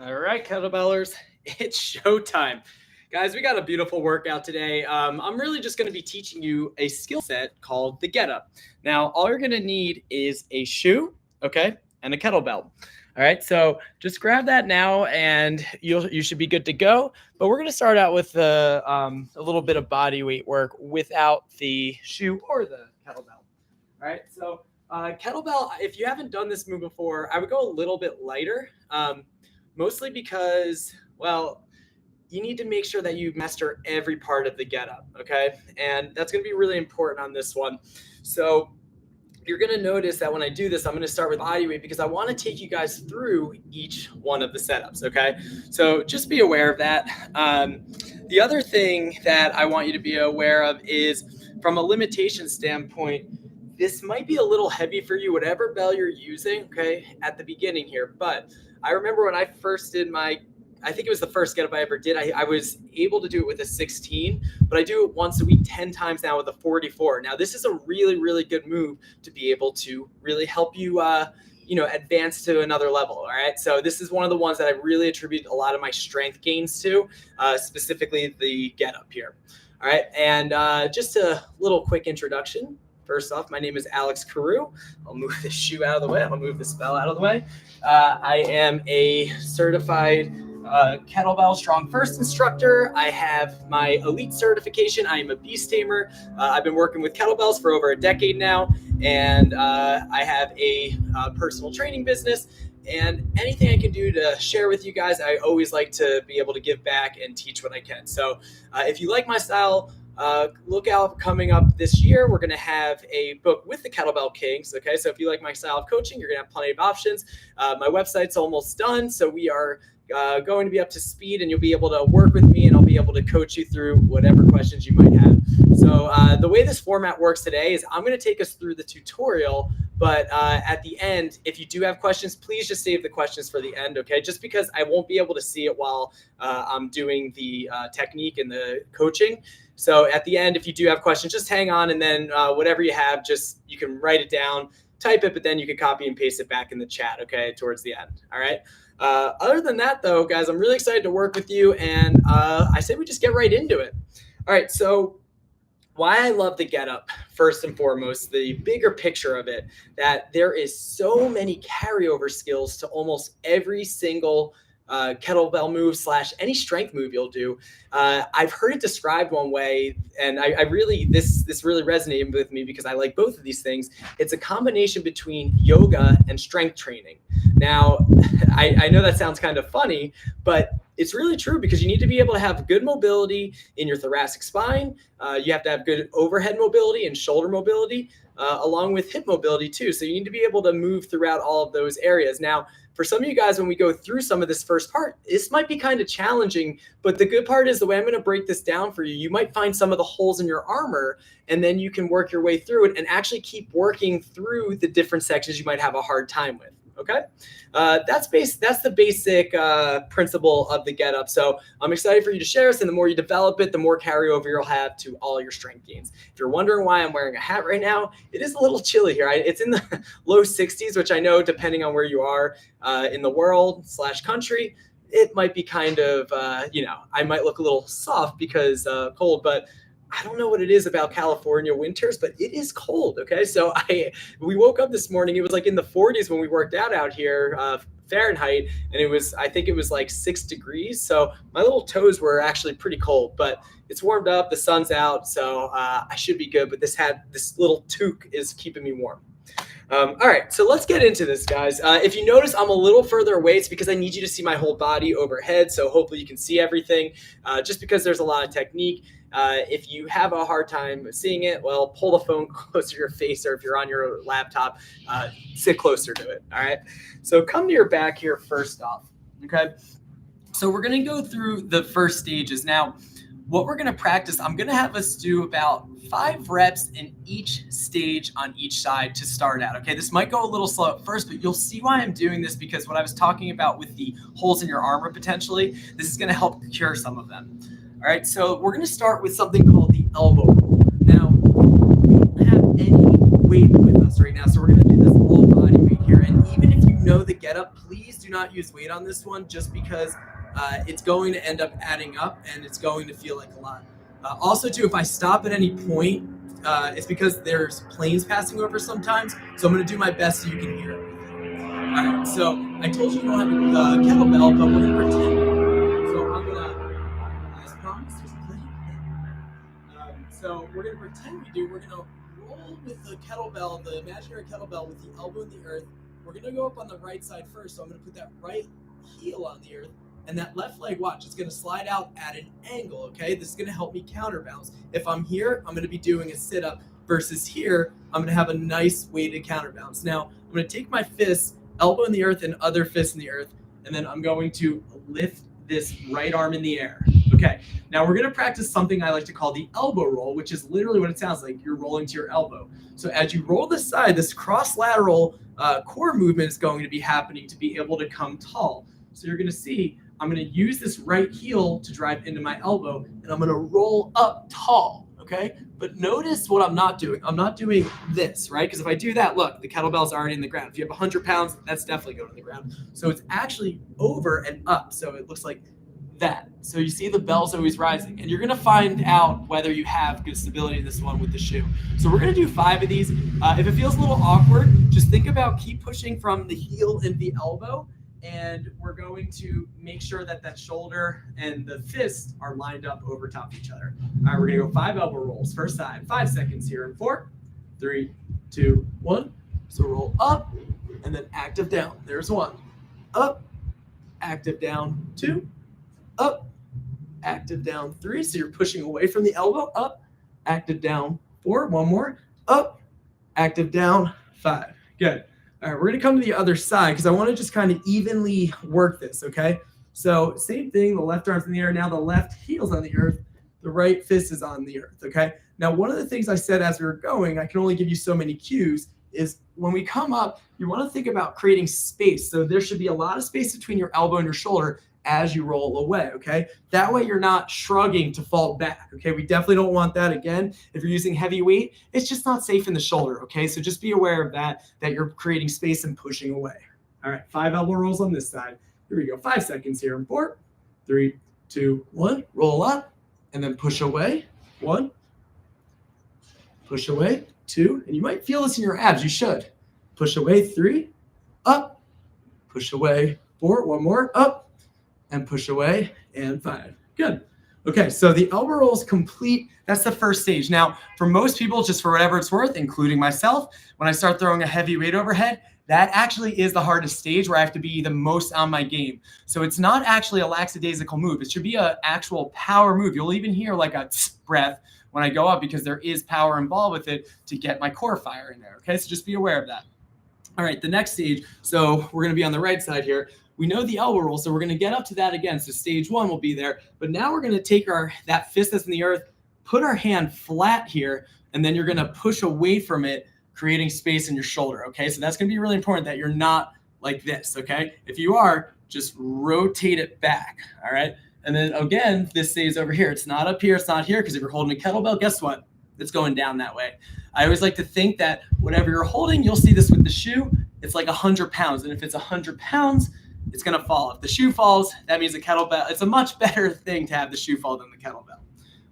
All right, kettlebellers, it's showtime. Guys, we got a beautiful workout today. I'm really just going to be teaching you a skill set called the Get Up. Now, all you're going to need is a shoe, okay, and a kettlebell. All right, so just grab that now, and you should be good to go. But we're going to start out with a little bit of body weight work without the shoe or the kettlebell. All right, so kettlebell, if you haven't done this move before, I would go a little bit lighter. Mostly because, well, you need to make sure that you master every part of the get up, okay? And that's going to be really important on this one. So you're going to notice that when I do this, I'm going to start with body weight because I want to take you guys through each one of the setups, okay? So just be aware of that. The other thing that I want you to be aware of is from a limitation standpoint, this might be a little heavy for you, whatever bell you're using, okay, at the beginning here. But I remember when I first did I think it was the first get up I ever did, I was able to do it with a 16, but I do it once a week, 10 times now with a 44. Now, this is a really, really good move to be able to really help you, advance to another level. All right. So this is one of the ones that I really attribute a lot of my strength gains to, specifically the get up here. All right. And just a little quick introduction. First off, my name is Alex Karu. I'll move this shoe out of the way. I'll move this bell out of the way. I am a certified kettlebell strong first instructor. I have my elite certification. I am a beast tamer. I've been working with kettlebells for over a decade now, and I have a personal training business. And anything I can do to share with you guys, I always like to be able to give back and teach what I can. So if you like my style, look out coming up this year. We're going to have a book with the Kettlebell Kings. Okay. So if you like my style of coaching, you're going to have plenty of options. My website's almost done. So we are going to be up to speed, and you'll be able to work with me, and I'll be able to coach you through whatever questions you might have. So the way this format works today is I'm going to take us through the tutorial, but at the end, if you do have questions, please just save the questions for the end, okay? Just because I won't be able to see it while I'm doing the technique and the coaching. So at the end, if you do have questions, just hang on, and then whatever you have, you can write it down, type it, but then you can copy and paste it back in the chat, okay, towards the end, all right? Other than that, though, guys, I'm really excited to work with you, and I say we just get right into it. All right, so why I love the get up, first and foremost, the bigger picture of it, that there is so many carryover skills to almost every single kettlebell move / any strength move you'll do. I've heard it described one way, and I really, this really resonated with me because I like both of these things. It's a combination between yoga and strength training. Now, I know that sounds kind of funny, but it's really true because you need to be able to have good mobility in your thoracic spine. You have to have good overhead mobility and shoulder mobility, along with hip mobility too. So you need to be able to move throughout all of those areas. Now, for some of you guys, when we go through some of this first part, this might be kind of challenging, but the good part is the way I'm going to break this down for you, you might find some of the holes in your armor, and then you can work your way through it and actually keep working through the different sections you might have a hard time with. Okay, that's the basic principle of the get up. So I'm excited for you to share this, and the more you develop it, the more carryover you'll have to all your strength gains. If you're wondering why I'm wearing a hat right now, it is a little chilly here. It's in the low 60s, which I know, depending on where you are in the world / country, it might be kind of, I might look a little soft because cold, but I don't know what it is about California winters, but it is cold. Okay. So we woke up this morning, it was like in the 40s when we worked out here, Fahrenheit, and I think it was like 6 degrees. So my little toes were actually pretty cold, but it's warmed up, the sun's out. So I should be good, but this little toque is keeping me warm. All right, so let's get into this, guys. If you notice, I'm a little further away. It's because I need you to see my whole body overhead, so hopefully you can see everything, just because there's a lot of technique. If you have a hard time seeing it, well, pull the phone closer to your face, or if you're on your laptop, sit closer to it, all right? So come to your back here first off, okay? So we're going to go through the first stages. Now, what we're going to practice, I'm going to have us do about 5 reps in each stage on each side to start out. Okay, this might go a little slow at first, but you'll see why I'm doing this, because what I was talking about with the holes in your armor potentially, this is going to help cure some of them. All right, so we're going to start with something called the elbow roll. Now, we don't have any weight with us right now, so we're going to do this full body weight here. And even if you know the get up, please do not use weight on this one just because it's going to end up adding up and it's going to feel like a lot. Also too, if I stop at any point, it's because there's planes passing over sometimes. So I'm going to do my best so you can hear everything. All right, so I told you you don't have a kettlebell, but we're going to pretend. So I'm going to, as promised, there's a plane. So we're going to pretend we do. We're going to roll with the kettlebell, the imaginary kettlebell with the elbow in the earth. We're going to go up on the right side first. So I'm going to put that right heel on the earth. And that left leg, watch, it's going to slide out at an angle, okay? This is going to help me counterbalance. If I'm here, I'm going to be doing a sit-up versus here, I'm going to have a nice weighted counterbalance. Now, I'm going to take my fists, elbow in the earth and other fist in the earth, and then I'm going to lift this right arm in the air. Okay, now we're going to practice something I like to call the elbow roll, which is literally what it sounds like. You're rolling to your elbow. So as you roll this side, this cross-lateral core movement is going to be happening to be able to come tall. So you're going to see I'm going to use this right heel to drive into my elbow, and I'm going to roll up tall, okay? But notice what I'm not doing. I'm not doing this, right? Because if I do that, look, the kettlebell's already in the ground. If you have 100 pounds, that's definitely going to the ground. So it's actually over and up, so it looks like that. So you see the bell's always rising, and you're going to find out whether you have good stability in this one with the shoe. So we're going to do 5 of these. If it feels a little awkward, just think about keep pushing from the heel and the elbow, and we're going to make sure that that shoulder and the fist are lined up over top of each other. All right, we're going to go 5 elbow rolls. First side, 5 seconds here in 4, 3, 2, 1. So roll up and then active down. There's 1. Up, active down, 2, up, active down, 3. So you're pushing away from the elbow, up, active down, 4. 1 more, up, active down, 5. Good. All right, we're going to come to the other side because I want to just kind of evenly work this, okay? So same thing, the left arm's in the air. Now the left heel's on the earth. The right fist is on the earth, okay? Now, one of the things I said as we were going, I can only give you so many cues, is when we come up, you want to think about creating space. So there should be a lot of space between your elbow and your shoulder as you roll away, okay? That way you're not shrugging to fall back, okay? We definitely don't want that. Again, if you're using heavy weight, it's just not safe in the shoulder, okay? So just be aware of that you're creating space and pushing away. All right, 5 elbow rolls on this side. Here we go, 5 seconds here in 4, 3, 2, 1. Roll up and then push away. 1, push away, 2, and you might feel this in your abs, you should. Push away, 3, up, push away, 4, 1 more, up, and push away, and 5. Good. Okay, so the elbow roll is complete. That's the first stage. Now, for most people, just for whatever it's worth, including myself, when I start throwing a heavy weight overhead, that actually is the hardest stage where I have to be the most on my game. So it's not actually a lackadaisical move. It should be an actual power move. You'll even hear like a breath when I go up because there is power involved with it to get my core fire in there. Okay, so just be aware of that. All right, the next stage. So we're going to be on the right side here. We know the elbow roll, so we're going to get up to that again. So stage 1 will be there. But now we're going to take that fist that's in the earth, put our hand flat here, and then you're going to push away from it, creating space in your shoulder, okay? So that's going to be really important that you're not like this, okay? If you are, just rotate it back, all right? And then again, this stays over here. It's not up here, it's not here, because if you're holding a kettlebell, guess what? It's going down that way. I always like to think that whatever you're holding, you'll see this with the shoe, it's like 100 pounds. And if it's 100 pounds, it's going to fall. If the shoe falls, that means the kettlebell. It's a much better thing to have the shoe fall than the kettlebell.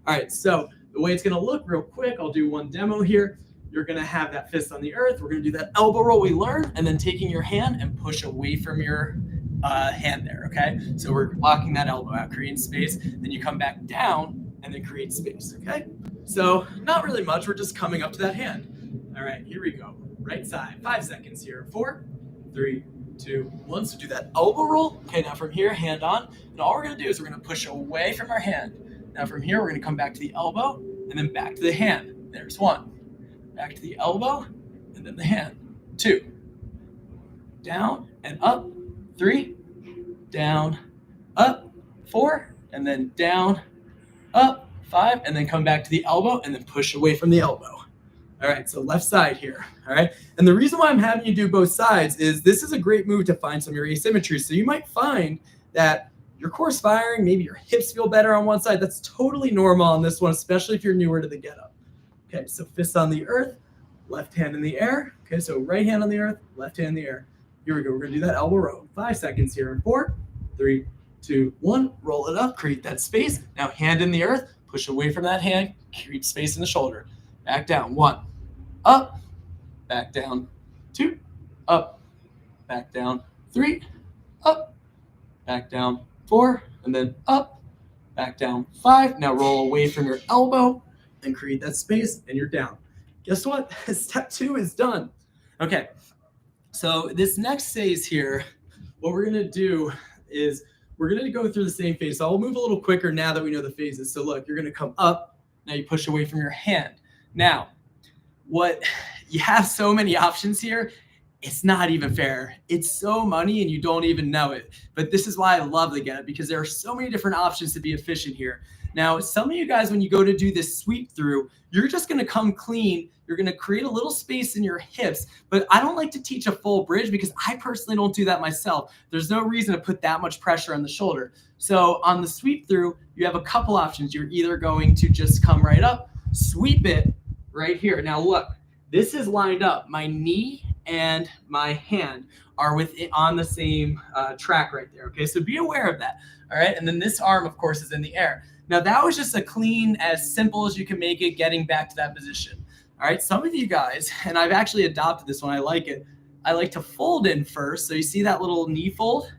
All right, so the way it's going to look real quick, I'll do one demo here. You're going to have that fist on the earth. We're going to do that elbow roll we learned, and then taking your hand and push away from your hand there, okay? So we're locking that elbow out, creating space. Then you come back down and then create space, okay? So not really much. We're just coming up to that hand. All right, here we go. Right side, 5 seconds here. 4, 3, 2, 1. So do that elbow roll. Okay, now from here, hand on. And all we're going to do is we're going to push away from our hand. Now from here, we're going to come back to the elbow and then back to the hand. There's 1. Back to the elbow and then the hand. 2. Down and up. 3. Down, up. 4. And then down, up. 5. And then come back to the elbow and then push away from the elbow. All right, so left side here, all right? And the reason why I'm having you do both sides is this is a great move to find some of your asymmetries. So you might find that your core's firing, maybe your hips feel better on one side. That's totally normal on this one, especially if you're newer to the get up. Okay, so fist on the earth, left hand in the air. Okay, so right hand on the earth, left hand in the air. Here we go. We're going to do that elbow row. 5 seconds here in 4, 3, 2, 1. Roll it up. Create that space. Now hand in the earth. Push away from that hand. Create space in the shoulder. Back down. 1. Up. Back down. 2. Up. Back down. 3. Up. Back down. 4. And then up. Back down. 5. Now roll away from your elbow and create that space, and you're down. Guess what? Step 2 is done. Okay. So this next phase here, what we're going to do is we're going to go through the same phase. So I'll move a little quicker now that we know the phases. So look, you're going to come up. Now you push away from your hand. Now, what you have so many options here. It's not even fair. It's so money and you don't even know it. But this is why I love the Get Up, because there are so many different options to be efficient here. Now, some of you guys, when you go to do this sweep through, you're just going to come clean. You're going to create a little space in your hips. But I don't like to teach a full bridge because I personally don't do that myself. There's no reason to put that much pressure on the shoulder. So on the sweep through, you have a couple options. You're either going to just come right up, sweep it right here. Now look, this is lined up. My knee and my hand are on the same track right there. Okay, so be aware of that. All right, and then this arm, of course, is in the air. Now that was just a clean, as simple as you can make it, getting back to that position. All right, some of you guys, and I've actually adopted this one, I like it. I like to fold in first. So you see that little knee fold?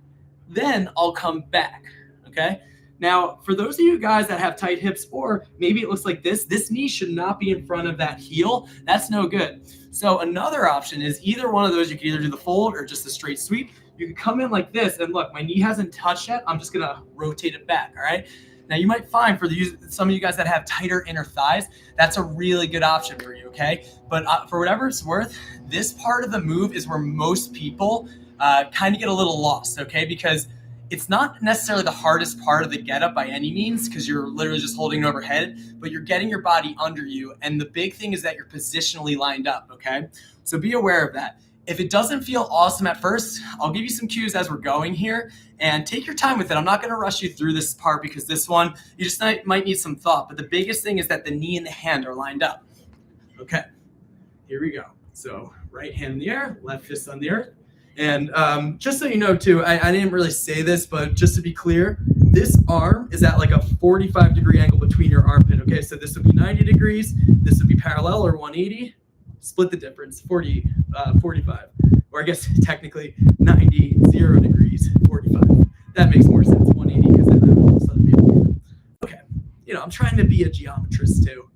Then I'll come back, okay? Now, for those of you guys that have tight hips, or maybe it looks like this knee should not be in front of that heel. That's no good. So another option is either one of those. You can either do the fold or just a straight sweep. You can come in like this, and look, my knee hasn't touched yet. I'm just gonna rotate it back, all right? Now you might find for some of you guys that have tighter inner thighs, that's a really good option for you, okay? But for whatever it's worth, this part of the move is where most people kind of get a little lost, okay? Because it's not necessarily the hardest part of the Get Up by any means, because you're literally just holding it overhead, but you're getting your body under you. And the big thing is that you're positionally lined up, okay? So be aware of that. If it doesn't feel awesome at first, I'll give you some cues as we're going here, and take your time with it. I'm not going to rush you through this part because this one, you just might need some thought. But the biggest thing is that the knee and the hand are lined up. Okay, here we go. So right hand in the air, left fist on the earth. And just so you know too, I didn't really say this, but just to be clear, this arm is at like a 45-degree angle between your armpit. Okay, so this would be 90 degrees. This would be parallel or 180. Split the difference, 45. Or I guess technically 90, 0 degrees, 45. That makes more sense, 180, because then all of a sudden be okay. You know, I'm trying to be a geometrist too.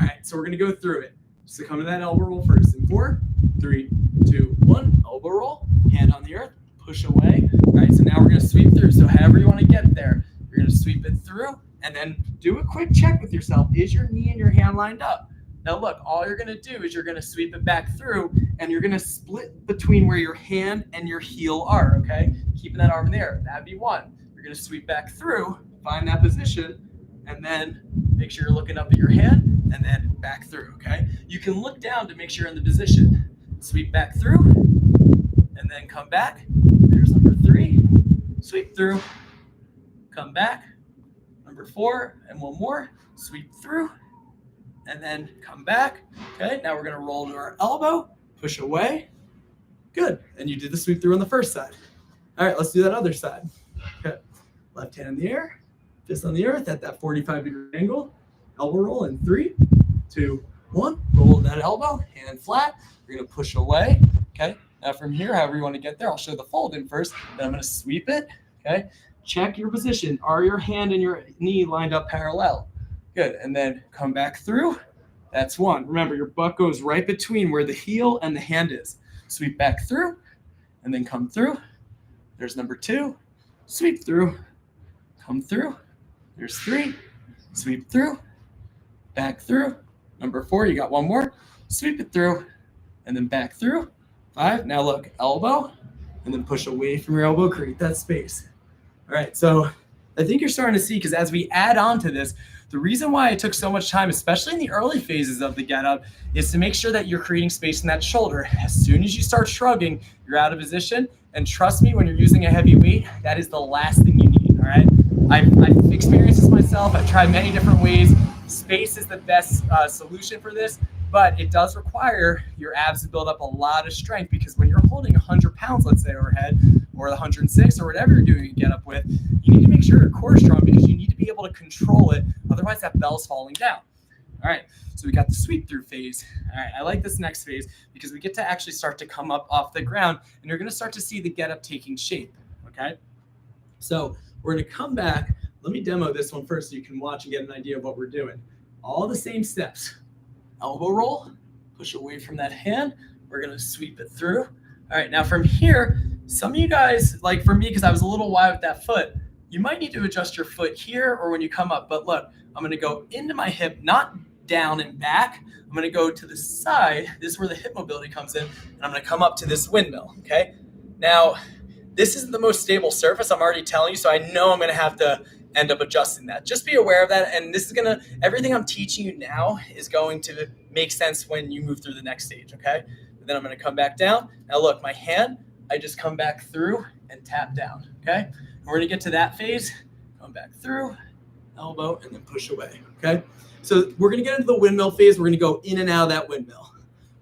All right, so we're going to go through it. So come to that elbow roll first in 4, 3, 2, 1. Elbow roll, hand on the earth, push away. All right, so now we're going to sweep through. So however you want to get there, you're going to sweep it through and then do a quick check with yourself. Is your knee and your hand lined up? Now look, all you're going to do is you're going to sweep it back through and you're going to split between where your hand and your heel are, okay? Keeping that arm in the air. That'd be 1. You're going to sweep back through, find that position, and then make sure you're looking up at your hand and then back through, okay? You can look down to make sure you're in the position. Sweep back through and then come back. There's number 3. Sweep through, come back. Number 4, and one more. Sweep through. And then come back. Okay, now we're going to roll to our elbow, push away. Good. And you did the sweep through on the first side. All right, let's do that other side. Okay, left hand in the air, fist on the earth at that 45-degree angle. Elbow roll in 3, 2, 1. Roll that elbow, hand flat. You're going to push away. Okay, now from here, however you want to get there, I'll show the fold in first. Then I'm going to sweep it. Okay, check your position. Are your hand and your knee lined up parallel? Good, and then come back through. That's 1. Remember, your butt goes right between where the heel and the hand is. Sweep back through, and then come through. There's number 2. Sweep through, come through. There's 3. Sweep through, back through. Number 4, you got one more. Sweep it through, and then back through. 5. Now look, elbow, and then push away from your elbow, create that space. All right, so I think you're starting to see, because as we add on to this, the reason why it took so much time, especially in the early phases of the Get Up, is to make sure that you're creating space in that shoulder. As soon as you start shrugging, you're out of position. And trust me, when you're using a heavy weight, that is the last thing you need, all right? I've experienced this myself. I've tried many different ways. Space is the best solution for this. But it does require your abs to build up a lot of strength, because when you're holding 100 pounds, let's say overhead, or the 106 or whatever you're doing a get up with, you need to make sure your core is strong, because you need to be able to control it. Otherwise that bell's falling down. All right, so we got the sweep through phase. All right, I like this next phase because we get to actually start to come up off the ground, and you're gonna start to see the get up taking shape, okay? So we're gonna come back. Let me demo this one first so you can watch and get an idea of what we're doing. All the same steps. Elbow roll, push away from that hand. We're gonna sweep it through. All right, now from here, some of you guys, like for me, because I was a little wide with that foot, you might need to adjust your foot here or when you come up. But look, I'm gonna go into my hip, not down and back. I'm gonna go to the side. This is where the hip mobility comes in, and I'm gonna come up to this windmill, okay? Now, this isn't the most stable surface, I'm already telling you, so I know I'm gonna have to end up adjusting that. Just be aware of that, and this is everything I'm teaching you now is going to make sense when you move through the next stage, okay? And then I'm gonna come back down. Now look, my hand, I just come back through and tap down, okay? And we're gonna get to that phase, come back through, elbow, and then push away, okay? So we're gonna get into the windmill phase. We're gonna go in and out of that windmill.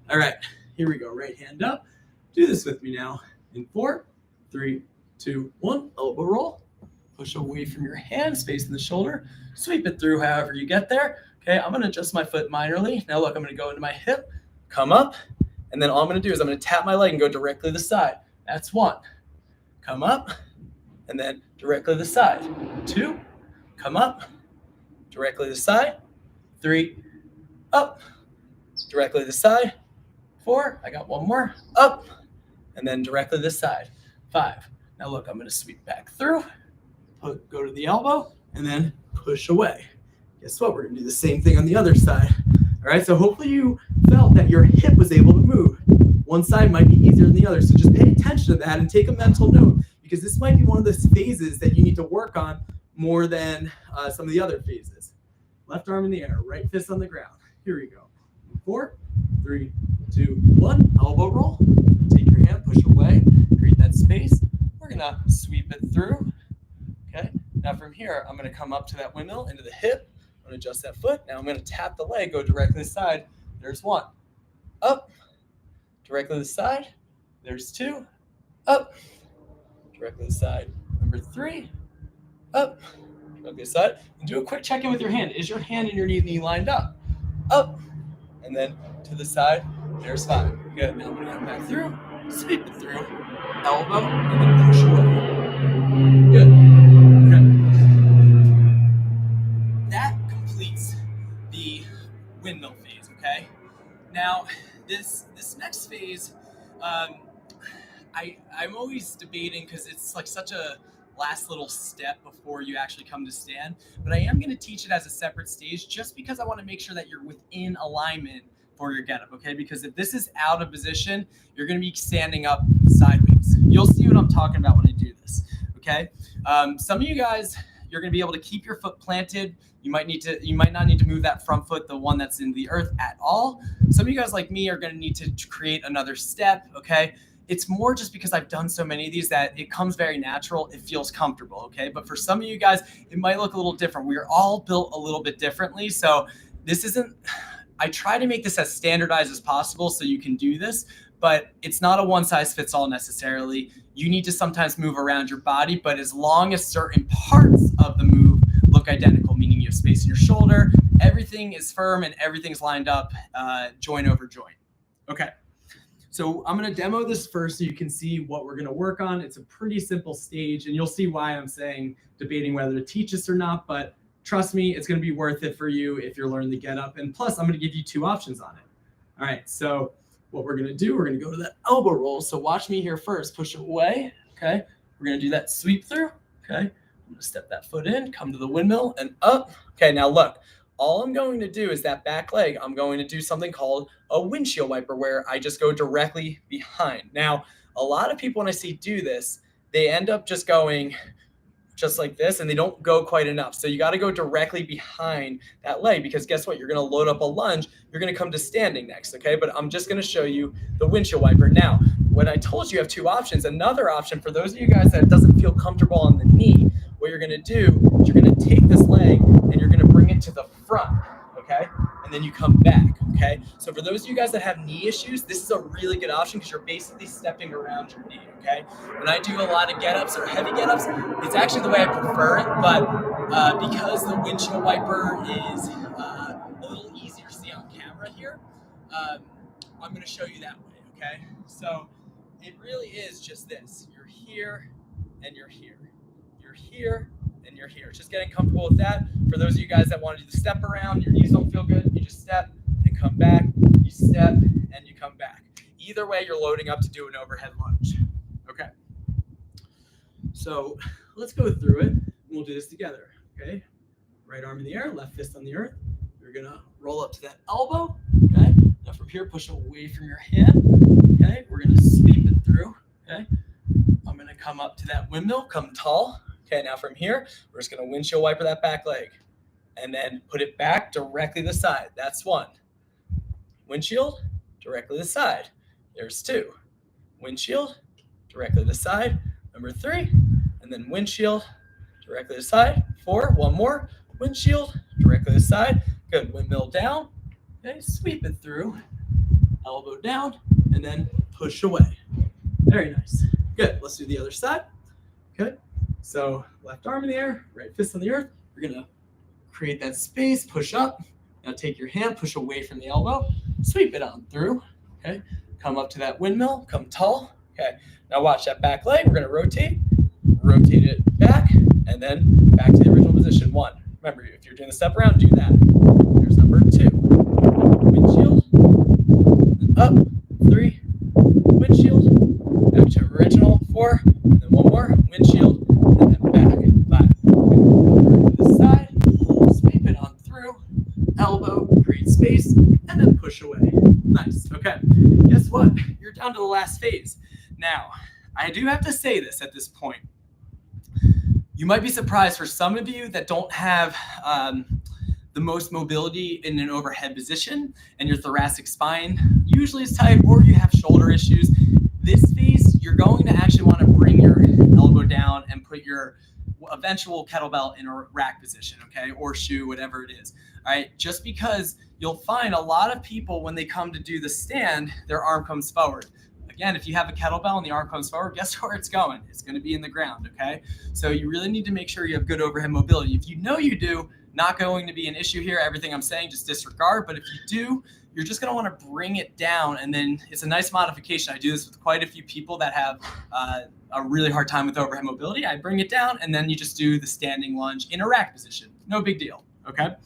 All right, here we go, right hand up. Do this with me now. In 4, 3, 2, 1, elbow roll. Push away from your hands, facing the shoulder. Sweep it through however you get there. Okay, I'm gonna adjust my foot minorly. Now look, I'm gonna go into my hip, come up, and then all I'm gonna do is I'm gonna tap my leg and go directly to the side. That's 1. Come up, and then directly to the side. 2, come up, directly to the side. 3, up, directly to the side. 4, I got 1 more, up, and then directly to the side. 5. Now look, I'm gonna sweep back through, go to the elbow, and then push away. Guess what? We're gonna do the same thing on the other side. All right, so hopefully you felt that your hip was able to move. One side might be easier than the other, so just pay attention to that and take a mental note, because this might be one of those phases that you need to work on more than some of the other phases. Left arm in the air, right fist on the ground. Here we go. 4, 3, 2, 1. Elbow roll. Take your hand, push away, create that space. We're gonna sweep it through. Okay. Now from here, I'm gonna come up to that windmill, into the hip. I'm gonna adjust that foot. Now I'm gonna tap the leg, go directly to the side. There's 1. Up. Directly to the side. There's 2. Up. Directly to the side. Number 3. Up. Okay, side, and do a quick check-in with your hand. Is your hand and your knee lined up? Up, and then to the side, there's 5. Good, now I'm gonna come back through, sweep it through, elbow, and then push away. Good, okay. That completes the windmill phase, okay? Now, this next phase, I'm always debating, because it's like such a last little step before you actually come to stand, but I am going to teach it as a separate stage, just because I want to make sure that you're within alignment for your get up, okay? Because if this is out of position, you're going to be standing up sideways. You'll see what I'm talking about when I do this, okay? Some of you guys, you're going to be able to keep your foot planted. You might not need to move that front foot, the one that's in the earth, at all. Some of you guys like me are going to need to create another step, okay? It's more just because I've done so many of these that it comes very natural. It feels comfortable, okay? But for some of you guys, it might look a little different. We are all built a little bit differently. So this isn't, I try to make this as standardized as possible so you can do this, but it's not a one size fits all necessarily. You need to sometimes move around your body, but as long as certain parts of the move look identical, meaning you have space in your shoulder, everything is firm and everything's lined up, joint over joint. Okay. So I'm going to demo this first so you can see what we're going to work on. It's a pretty simple stage, and you'll see why I'm debating whether to teach this or not, but trust me, it's going to be worth it for you if you're learning to get up. And plus, I'm going to give you 2 options on it. All right, so what we're going to do, we're going to go to that elbow roll. So watch me here first. Push it away, okay? We're going to do that sweep through, okay? I'm going to step that foot in, come to the windmill, and up. Okay, now look. All I'm going to do is that back leg, I'm going to do something called a windshield wiper, where I just go directly behind. Now, a lot of people, when I see do this, they end up just going just like this, and they don't go quite enough. So you got to go directly behind that leg, because guess what? You're going to load up a lunge. You're going to come to standing next, okay? But I'm just going to show you the windshield wiper. Now, when I told you have 2 options, another option for those of you guys that doesn't feel comfortable on the knee, what you're going to do is you're going to take this leg and you're going to bring it to the front, okay? And and then you come back, okay? So for those of you guys that have knee issues, this is a really good option because you're basically stepping around your knee, okay? When I do a lot of get-ups or heavy get-ups, it's actually the way I prefer it, but because the windshield wiper is a little easier to see on camera here, I'm gonna show you that way, okay? So it really is just this. You're here and you're here. You're here and you're here. Just getting comfortable with that. For those of you guys that want to do the step around, your knees don't feel good, you just step and come back. You step and you come back. Either way, you're loading up to do an overhead lunge. Okay. So let's go through it. And we'll do this together. Okay. Right arm in the air, left fist on the earth. You're gonna roll up to that elbow. Okay. Now from here, push away from your hand. Okay. We're gonna sweep it through. Okay. I'm gonna come up to that windmill, come tall. Okay, now from here, we're just going to windshield wiper that back leg and then put it back directly to the side. That's one. Windshield, directly to the side. There's two. Windshield, directly to the side. Number three. And then windshield, directly to the side. Four. One more. Windshield, directly to the side. Good. Windmill down. Okay, sweep it through. Elbow down. And then push away. Very nice. Good. Let's do the other side. Okay. So left arm in the air, right fist on the earth. You're going to create that space, push up. Now take your hand, push away from the elbow, sweep it on through. Okay. Come up to that windmill, come tall. Okay. Now watch that back leg. We're going to rotate it back, and then back to the original position. One. Remember, if you're doing the step around, do that. There's number two. Windshield. Up. Three. Windshield. Back to original. Four. And then one more. Windshield. And then back. Five. To the side. Sweep it on through. Elbow. Create space. And then push away. Nice. Okay. Guess what? You're down to the last phase. Now, I do have to say this at this point. You might be surprised for some of you that don't have the most mobility in an overhead position and your thoracic spine usually is tight, or you have shoulder issues. This phase, you're going to actually want to bring your elbow down and put your eventual kettlebell in a rack position, okay, or shoe, whatever it is. All right, just because you'll find a lot of people when they come to do the stand, their arm comes forward. Again, if you have a kettlebell and the arm comes forward, guess where it's going? It's going to be in the ground, okay? So you really need to make sure you have good overhead mobility. If you know you do, not going to be an issue here. Everything I'm saying, just disregard. But if you do, you're just going to want to bring it down, and then it's a nice modification. I do this with quite a few people that have a really hard time with overhead mobility. I bring it down, and then you just do the standing lunge in a rack position. No big deal, okay?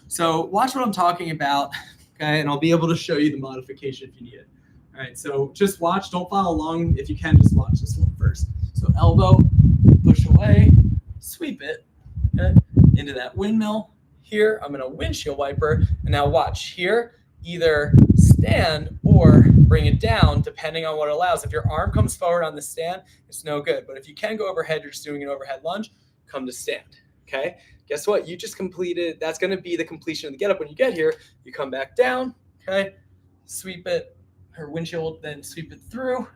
So watch what I'm talking about, okay? And I'll be able to show you the modification if you need it. All right, so just watch. Don't follow along. If you can, just watch this one first. So elbow, push away, sweep it, okay, into that windmill. Here, I'm going to windshield wiper. And now watch here, either stand or bring it down, depending on what it allows. If your arm comes forward on the stand, it's no good. But if you can go overhead, you're just doing an overhead lunge, come to stand, okay? Guess what? You just completed. That's going to be the completion of the get up. When you get here, you come back down, okay, sweep it. Her windshield, then sweep it through,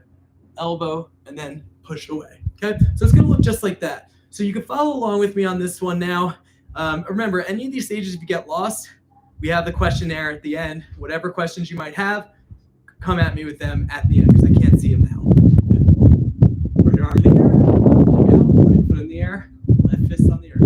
elbow, and then push away. Okay, so it's going to look just like that. So you can follow along with me on this one now. Remember, any of these stages, if you get lost, we have the questionnaire at the end. Whatever questions you might have, come at me with them at the end because I can't see them now. Right arm in the air, right foot in the air, left fist on the earth.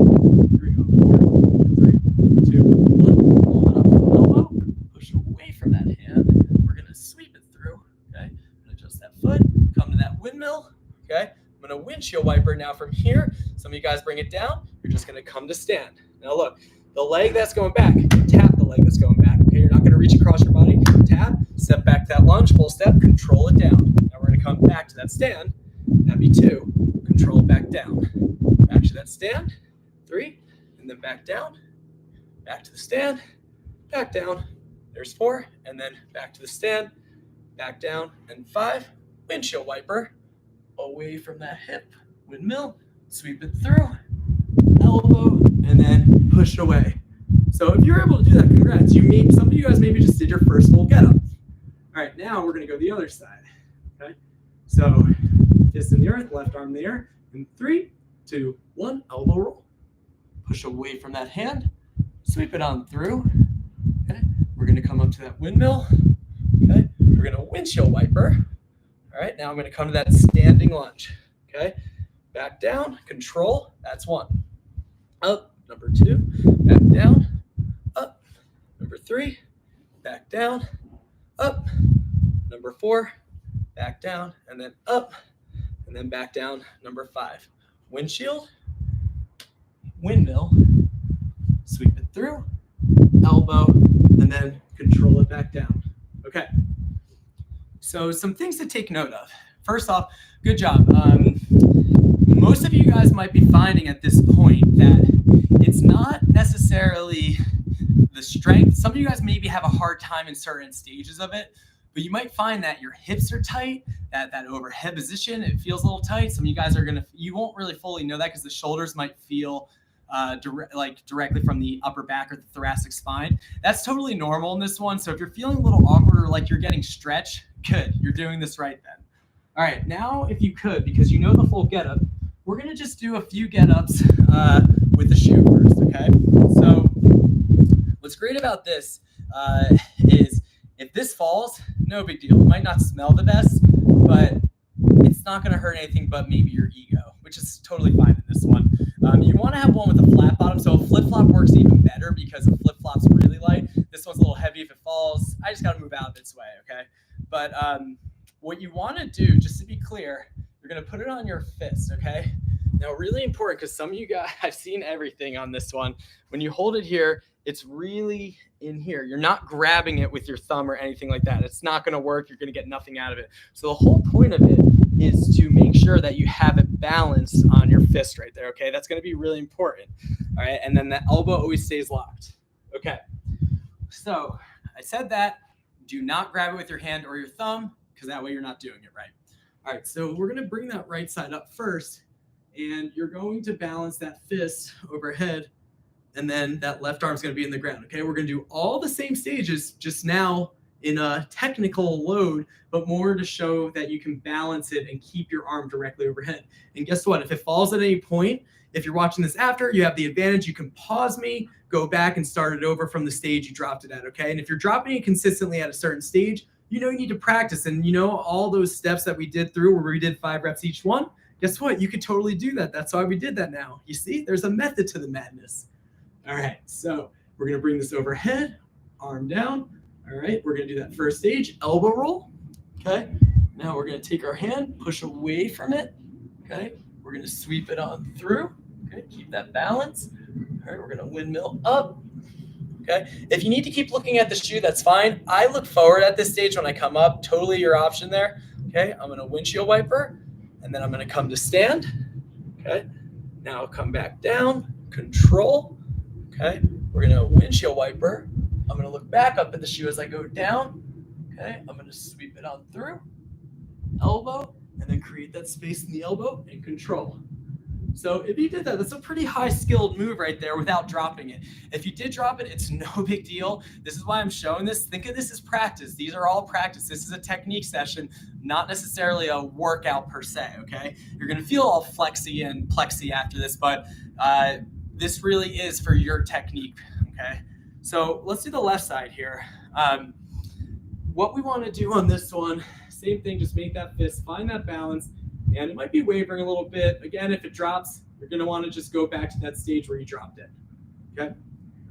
Here we go. 4, 3, 2, 1. Hold it up to the elbow, push away from that hand. We're going to sweep it through, okay? I'm going to adjust that foot, come to that windmill, okay? I'm going to windshield wiper now from here. Some of you guys bring it down. You're just going to come to stand. Now look, the leg that's going back, tap the leg that's going back, okay? You're not going to reach across your body. Tap, step back to that lunge, full step, control it down. Now we're going to come back to that stand. That'd be 2. Control it back down. Back to that stand. 3, and then back down. Back to the stand. Back down. There's 4, and then back to the stand, back down, and 5, windshield wiper, away from that hip, windmill, sweep it through, elbow, and then push away. So if you're able to do that, congrats. Some of you guys maybe just did your first full get up. All right, now we're going to go the other side, okay? So fist in the earth, left arm in the air, in 3, 2, 1, elbow roll. Push away from that hand, sweep it on through, okay? We're going to come up to that windmill. Okay. We're going to windshield wiper. All right. Now I'm going to come to that standing lunge. Okay. Back down, control. That's 1. Up, number 2. Back down, up. Number 3. Back down, up. Number 4. Back down, and then up. And then back down, number 5. Windshield, windmill, sweep it through, elbow, and then control it back down. Okay. So some things to take note of. First off, good job. Most of you guys might be finding at this point that it's not necessarily the strength. Some of you guys maybe have a hard time in certain stages of it, but you might find that your hips are tight, that overhead position, it feels a little tight. Some of you guys you won't really fully know that because the shoulders might feel directly from the upper back or the thoracic spine. That's totally normal in this one. So if you're feeling a little awkward or like you're getting stretch, good, you're doing this right then. All right, now if you could, because you know the full get up, we're gonna just do a few get ups with the shoe first, okay? So what's great about this is if this falls, no big deal. It might not smell the best, but it's not gonna hurt anything but maybe your ego, which is totally fine in this one. You wanna have one with a flat bottom, so a flip-flop works even better because a flip-flop's really light. This one's a little heavy if it falls. I just gotta move out of its way, okay? But what you wanna do, just to be clear, you're gonna put it on your fist, okay? Now, really important, because some of you guys, I've seen everything on this one. When you hold it here, it's really in here. You're not grabbing it with your thumb or anything like that. It's not gonna work. You're gonna get nothing out of it. So the whole point of it is to make sure that you have it balanced on your fist right there, okay? That's gonna be really important, all right? And then the elbow always stays locked, okay? So I said that. Do not grab it with your hand or your thumb, because that way you're not doing it right. All right, so we're gonna bring that right side up first, and you're going to balance that fist overhead, and then that left arm's gonna be in the ground, okay? We're gonna do all the same stages, just now in a technical load, but more to show that you can balance it and keep your arm directly overhead. And guess what? If it falls at any point, if you're watching this after, you have the advantage. You can pause me, go back and start it over from the stage you dropped it at, okay? And if you're dropping it consistently at a certain stage, you know you need to practice. And you know all those steps that we did through where we did 5 reps each one, guess what? You could totally do that. That's why we did that now. You see, there's a method to the madness. All right, so we're gonna bring this overhead, arm down. All right, we're gonna do that first stage, elbow roll, okay? Now we're gonna take our hand, push away from it, okay? We're gonna sweep it on through, okay? Keep that balance. All right, we're gonna windmill up, okay? If you need to keep looking at the shoe, that's fine. I look forward at this stage when I come up, totally your option there, okay? I'm gonna windshield wiper, and then I'm gonna come to stand, okay? Now I'll come back down, control, okay? We're gonna windshield wiper. I'm gonna look back up at the shoe as I go down, okay? I'm gonna sweep it on through, elbow, and then create that space in the elbow and control. So if you did that, that's a pretty high skilled move right there without dropping it. If you did drop it, it's no big deal. This is why I'm showing this. Think of this as practice. These are all practice. This is a technique session, not necessarily a workout per se, okay? You're gonna feel all flexy and plexy after this, but this really is for your technique, okay? So let's do the left side here. What we wanna do on this one, same thing, just make that fist, find that balance, and it might be wavering a little bit. Again, if it drops, you're gonna wanna just go back to that stage where you dropped it, okay?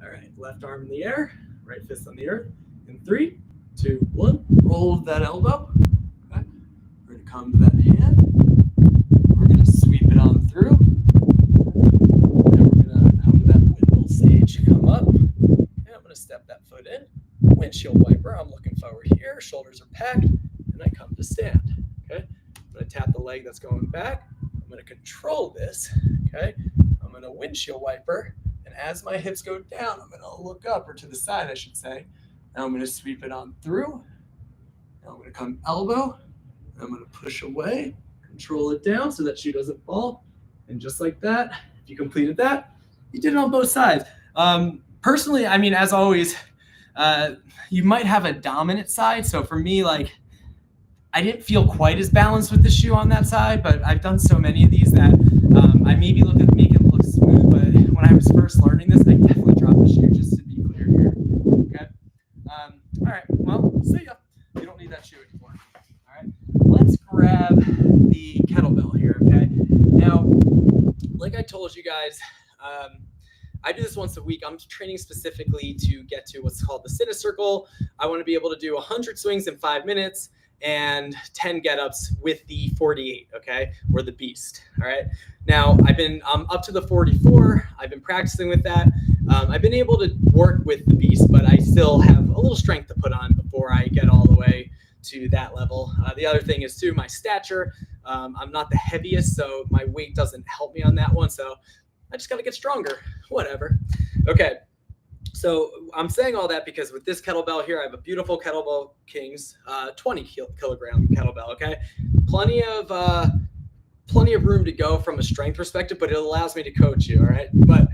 All right, left arm in the air, right fist on the earth. In 3, 2, 1, roll that elbow, okay? We're gonna come to that hand. We're gonna sweep it on through. And we're gonna come to that windmill sage, come up. And I'm gonna step that foot in, windshield wiper. I'm looking forward here, shoulders are packed, and I come to stand, okay? I'm gonna tap the leg that's going back. I'm gonna control this, okay? I'm gonna windshield wiper, and as my hips go down, I'm gonna look up, or to the side, I should say. Now I'm gonna sweep it on through. Now I'm gonna come elbow. I'm gonna push away, control it down so that shoe doesn't fall. And just like that, if you completed that, you did it on both sides. Personally, I mean, as always, you might have a dominant side. So for me, like, I didn't feel quite as balanced with the shoe on that side, but I've done so many of these that I maybe make it look smooth, but when I was first learning this, I definitely dropped the shoe, just to be clear here, okay? have the kettlebell here, okay? Now, like I told you guys, I do this once a week. I'm training specifically to get to what's called the cinecircle. I want to be able to do 100 swings in 5 minutes and 10 get-ups with the 48, okay, or the beast, all right? Now, I'm up to the 44. I've been practicing with that. I've been able to work with the beast, but I still have a little strength to put on before I get all the way to that level. The other thing is, too, my stature. I'm not the heaviest, so my weight doesn't help me on that one, so I just got to get stronger, whatever. Okay. So I'm saying all that because with this kettlebell here, I have a beautiful Kettlebell Kings 20 kilogram kettlebell, okay? Plenty of room to go from a strength perspective, but it allows me to coach you, all right? But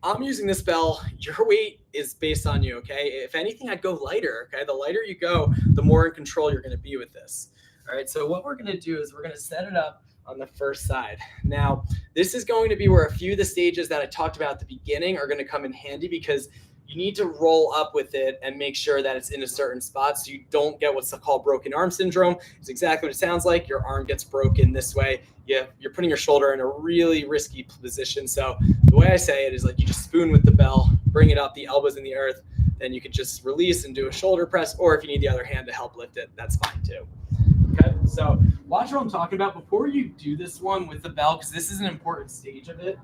I'm using this bell. Your weight is based on you, okay? If anything, I'd go lighter, okay? The lighter you go, the more in control you're going to be with this, all right? So what we're going to do is we're going to set it up on the first side. Now, this is going to be where a few of the stages that I talked about at the beginning are going to come in handy because you need to roll up with it and make sure that it's in a certain spot so you don't get what's called broken arm syndrome. It's exactly what it sounds like. Your arm gets broken this way. You're putting your shoulder in a really risky position. So the way I say it is like you just spoon with the bell, bring it up, the elbows in the earth, then you could just release and do a shoulder press, or if you need the other hand to help lift it, that's fine too. Okay, so watch what I'm talking about before you do this one with the bell, because this is an important stage of it.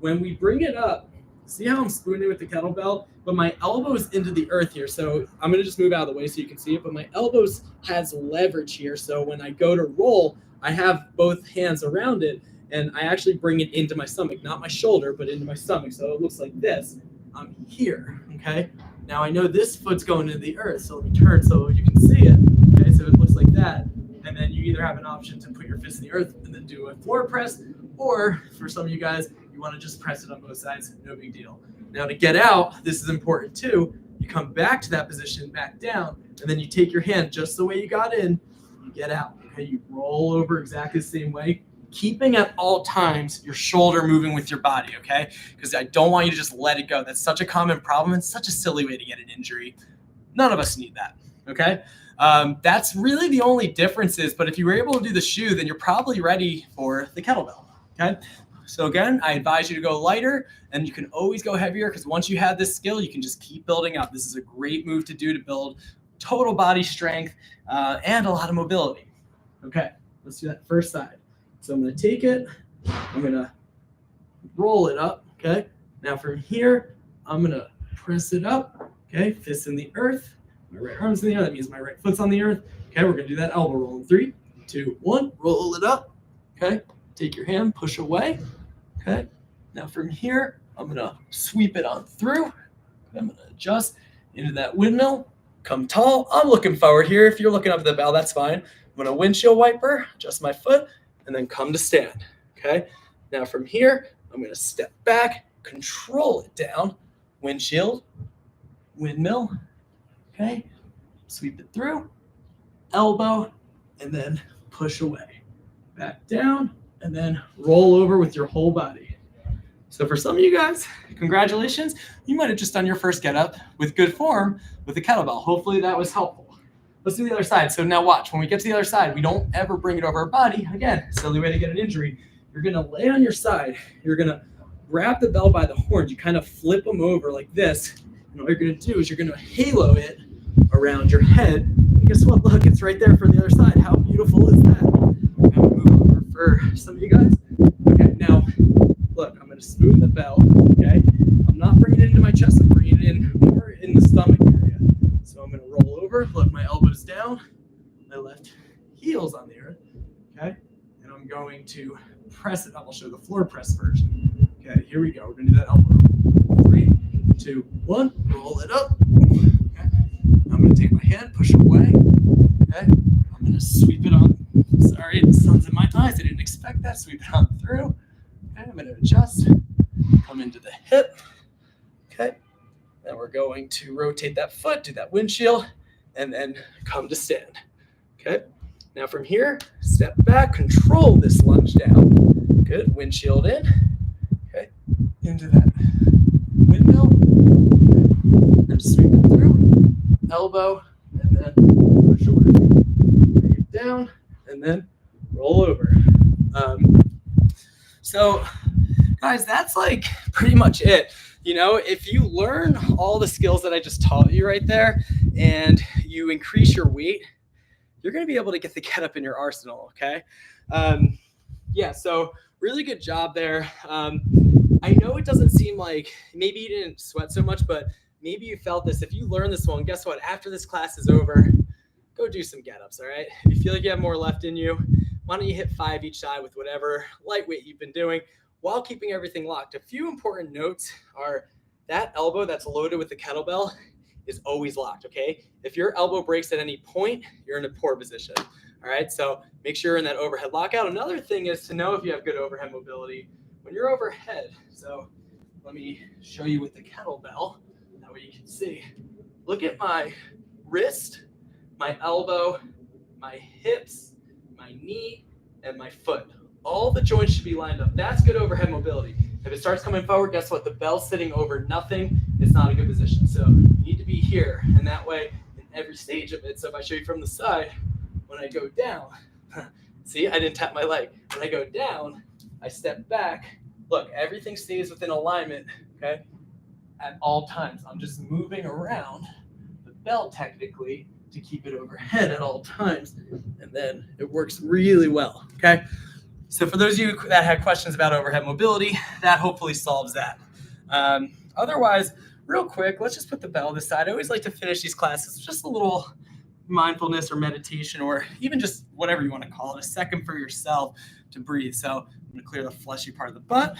When we bring it up, see how I'm spooning with the kettlebell, but my elbow's into the earth here. So I'm going to just move out of the way so you can see it, but my elbows has leverage here. So when I go to roll, I have both hands around it, and I actually bring it into my stomach, not my shoulder, but into my stomach. So it looks like this. I'm here, okay? Now I know this foot's going into the earth, so let me turn so you can see it. Okay, so it looks like that. And then you either have an option to put your fist in the earth and then do a floor press, or for some of you guys, you want to just press it on both sides, no big deal. Now to get out, this is important too. You come back to that position, back down, and then you take your hand just the way you got in, you get out. Okay, you roll over exactly the same way, keeping at all times your shoulder moving with your body, okay? Because I don't want you to just let it go. That's such a common problem and such a silly way to get an injury. None of us need that, okay? That's really the only differences, but if you were able to do the shoe, then you're probably ready for the kettlebell, okay? So again, I advise you to go lighter, and you can always go heavier because once you have this skill, you can just keep building up. This is a great move to do to build total body strength and a lot of mobility. Okay, let's do that first side. So I'm going to take it, I'm going to roll it up, okay? Now from here, I'm going to press it up, okay? Fist in the earth, my right arm's in the air, that means my right foot's on the earth. Okay, we're going to do that elbow roll in 3, 2, 1, roll it up, okay? Take your hand, push away, okay? Now from here, I'm going to sweep it on through. I'm going to adjust into that windmill, come tall. I'm looking forward here. If you're looking up at the bell, that's fine. I'm going to windshield wiper, adjust my foot, and then come to stand, okay? Now from here, I'm going to step back, control it down, windshield, windmill, okay? Sweep it through, elbow, and then push away. Back down, and then roll over with your whole body. So for some of you guys, congratulations. You might have just done your first get up with good form with the kettlebell. Hopefully that was helpful. Let's do the other side. So now watch, when we get to the other side, we don't ever bring it over our body. Again, silly way to get an injury. You're gonna lay on your side. You're gonna grab the bell by the horns. You kind of flip them over like this. And what you're gonna do is you're gonna halo it around your head. And guess what? Look, it's right there for the other side. How beautiful is that? I'm gonna move over for some of you guys. Okay, now, look, I'm gonna spoon the bell, okay? I'm not bringing it into my chest. I'm bringing it in more in the stomach area. So I'm going to roll over, look, my elbows down, my left heel's on the earth, okay? And I'm going to press it up. I'll show the floor press version. Okay, here we go. We're going to do that elbow roll. 3, 2, 1, roll it up. Okay. I'm going to take my hand, push away. Okay, I'm going to sweep it on. Sorry, the sun's in my eyes. I didn't expect that. Sweep it on through. Okay, I'm going to adjust, come into the hip. Okay. Then we're going to rotate that foot, do that windshield, and then come to stand. Okay. Now from here, step back, control this lunge down. Good. Windshield in. Okay. Into that windmill. And sweep it through. Elbow, and then push away. Bring it down. and then roll over. So guys, that's like pretty much it. You know, if you learn all the skills that I just taught you right there and you increase your weight, you're going to be able to get the get up in your arsenal. Okay. Yeah. So really good job there. I know it doesn't seem like maybe you didn't sweat so much, but maybe you felt this. If you learn this one, guess what? After this class is over, go do some get-ups, all right? If you feel like you have more left in you, why don't you hit 5 each side with whatever lightweight you've been doing while keeping everything locked. A few important notes are that elbow that's loaded with the kettlebell is always locked, okay? If your elbow breaks at any point, you're in a poor position, all right? So make sure you're in that overhead lockout. Another thing is to know if you have good overhead mobility when you're overhead. So let me show you with the kettlebell. That way you can see. Look at my wrist, my elbow, my hips, my knee, and my foot. All the joints should be lined up. That's good overhead mobility. If it starts coming forward, guess what? The bell's sitting over nothing. It's not a good position. So you need to be here. And that way, in every stage of it, so if I show you from the side, when I go down, see, I didn't tap my leg. When I go down, I step back. Look, everything stays within alignment, okay, at all times. I'm just moving around the bell technically to keep it overhead at all times. And then it works really well, okay? So for those of you that had questions about overhead mobility, that hopefully solves that. Otherwise, real quick, let's just put the bell aside. I always like to finish these classes with just a little mindfulness or meditation, or even just whatever you want to call it, a second for yourself to breathe. So I'm going to clear the fleshy part of the butt,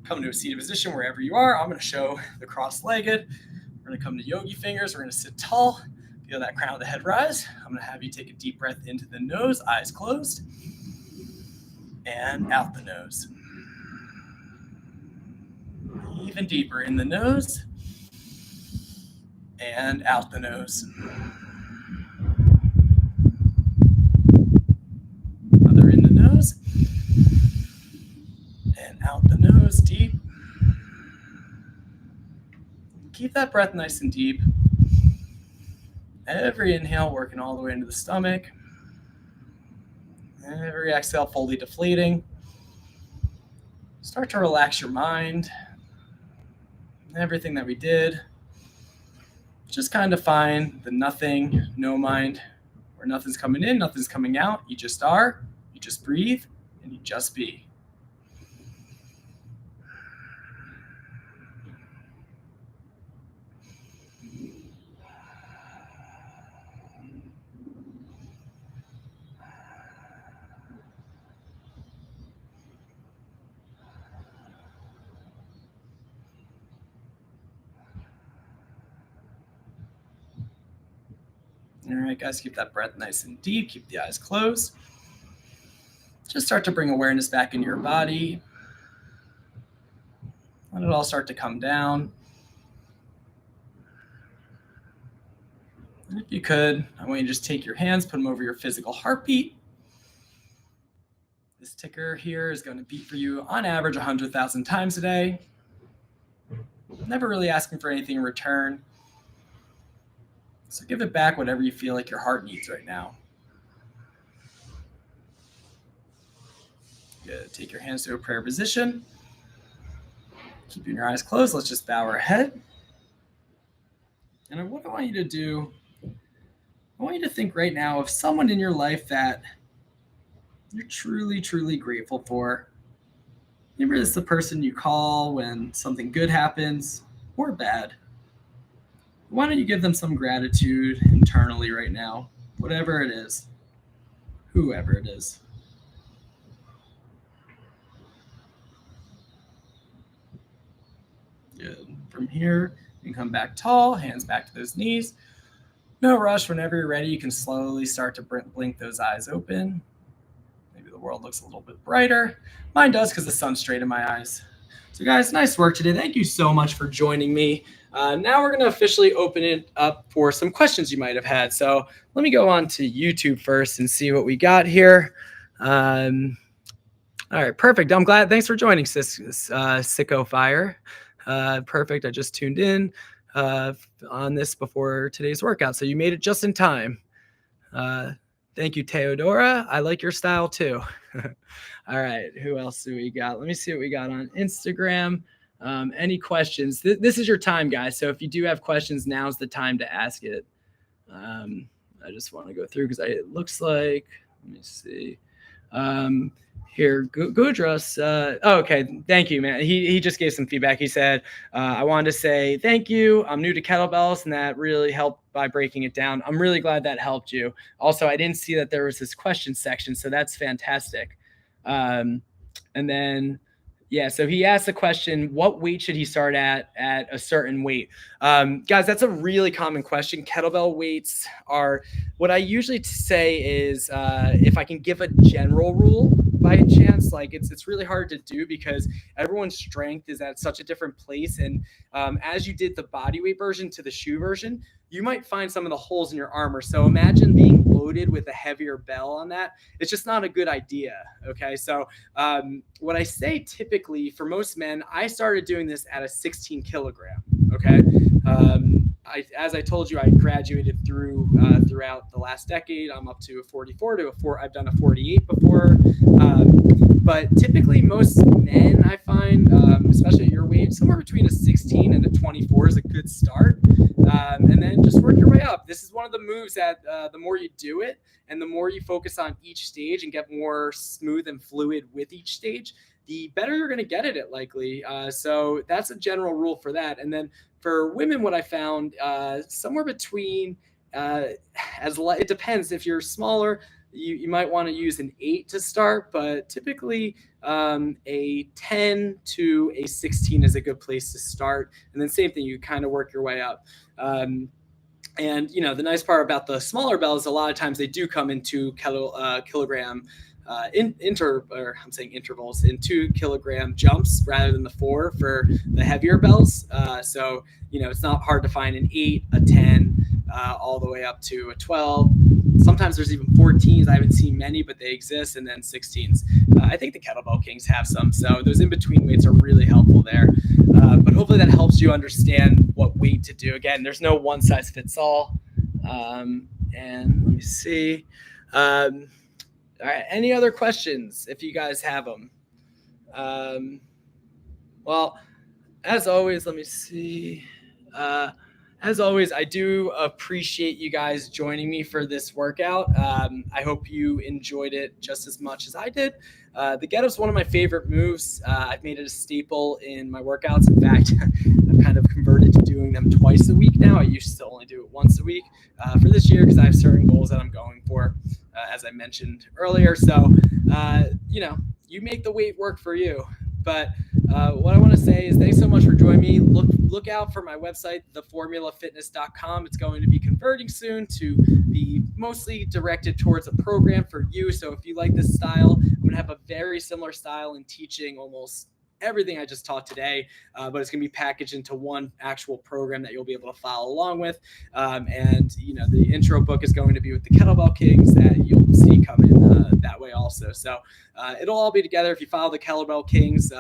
come into a seated position wherever you are. I'm going to show the cross-legged. We're going to come to yogi fingers. We're going to sit tall. Feel that crown of the head rise. I'm going to have you take a deep breath into the nose, eyes closed, and out the nose. Even deeper in the nose and out the nose. Another in the nose and out the nose, deep. Keep that breath nice and deep. Every inhale working all the way into the stomach. Every exhale fully deflating. Start to relax your mind. Everything that we did. Just kind of find the nothing, no mind, where nothing's coming in, nothing's coming out. You just are, you just breathe, and you just be. All right, guys, keep that breath nice and deep. Keep the eyes closed. Just start to bring awareness back into your body. Let it all start to come down. And if you could, I want you to just take your hands, put them over your physical heartbeat. This ticker here is going to beat for you on average 100,000 times a day. Never really asking for anything in return. So give it back whatever you feel like your heart needs right now. Good. Take your hands to a prayer position. Keeping your eyes closed, let's just bow our head. And what I want you to do, I want you to think right now of someone in your life that you're truly, truly grateful for. Maybe it's the person you call when something good happens or bad. Why don't you give them some gratitude internally right now, whatever it is, whoever it is. Good. From here, you can come back tall, hands back to those knees. No rush. Whenever you're ready, you can slowly start to blink those eyes open. Maybe the world looks a little bit brighter. Mine does because the sun's straight in my eyes. So guys, nice work today. Thank you so much for joining me. Now we're going to officially open it up for some questions you might have had. So let me go on to YouTube first and see what we got here. All right, perfect. I'm glad. Thanks for joining, Sicko Fire. Perfect. I just tuned in on this before today's workout, so you made it just in time. Thank you, Teodora. I like your style too. All right. Who else do we got? Let me see what we got on Instagram. Any questions? This is your time, guys. So if you do have questions, now's the time to ask it. I just want to go through because it looks like, let me see. Here, Gudras. Okay. Thank you, man. He just gave some feedback. He said, I wanted to say thank you. I'm new to kettlebells, and that really helped by breaking it down. I'm really glad that helped you. Also, I didn't see that there was this question section, so that's fantastic. And then, yeah, so he asked the question, what weight should he start at a certain weight? Guys, that's a really common question. Kettlebell weights are, what I usually say is, if I can give a general rule by chance, like it's really hard to do because everyone's strength is at such a different place. And as you did the body weight version to the shoe version, you might find some of the holes in your armor. So imagine being loaded with a heavier bell on that. It's just not a good idea. Okay. So what I say typically for most men, I started doing this at a 16 kilogram. Okay. As I told you, I graduated throughout the last decade. I'm up to a 44 to a 4. I've done a 48 before. But typically most men I find, especially at your weight, somewhere between a 16 and a 24 is a good start. And then just work your way up. This is one of the moves that the more you do it and the more you focus on each stage and get more smooth and fluid with each stage, the better you're going to get at it likely. So that's a general rule for that. And then for women, what I found somewhere between, it depends. If you're smaller, you might want to use an 8 to start, but typically a 10 to a 16 is a good place to start. And then same thing, you kind of work your way up. And you know, the nice part about the smaller bells, a lot of times they do come into kilogram intervals in 2 kilogram jumps rather than the 4 for the heavier bells. So, you know, it's not hard to find an 8, a 10, all the way up to a 12. Sometimes there's even 14s. I haven't seen many, but they exist. And then 16s. I think the Kettlebell Kings have some. So those in-between weights are really helpful there. But hopefully that helps you understand what weight to do. Again, there's no one size fits all. And let me see. All right. Any other questions if you guys have them? Well, as always, let me see. As always, I do appreciate you guys joining me for this workout. I hope you enjoyed it just as much as I did. The get up's one of my favorite moves. I've made it a staple in my workouts. In fact, I've kind of converted to doing them twice a week now. I used to only do it once a week for this year because I have certain goals that I'm going for, as I mentioned earlier. So, you know, you make the weight work for you. But what I want to say is thanks so much for joining me. Look out for my website, theformulafitness.com. It's going to be converting soon to be mostly directed towards a program for you. So if you like this style, I'm going to have a very similar style in teaching almost everything I just taught today, but it's going to be packaged into one actual program that you'll be able to follow along with. And, you know, the intro book is going to be with the Kettlebell Kings that you'll see coming that way also. So it'll all be together. If you follow the Kettlebell Kings,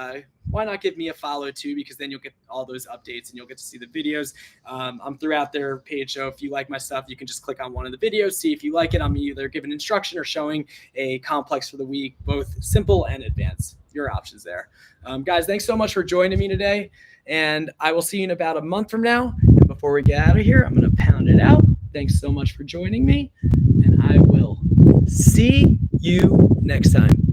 why not give me a follow too? Because then you'll get all those updates and you'll get to see the videos. I'm throughout their page. So if you like my stuff, you can just click on one of the videos, see if you like it. I'm either giving instruction or showing a complex for the week, both simple and advanced. Your options there. Guys, thanks so much for joining me today. And I will see you in about a month from now. And before we get out of here, I'm going to pound it out. Thanks so much for joining me. And I will see you next time.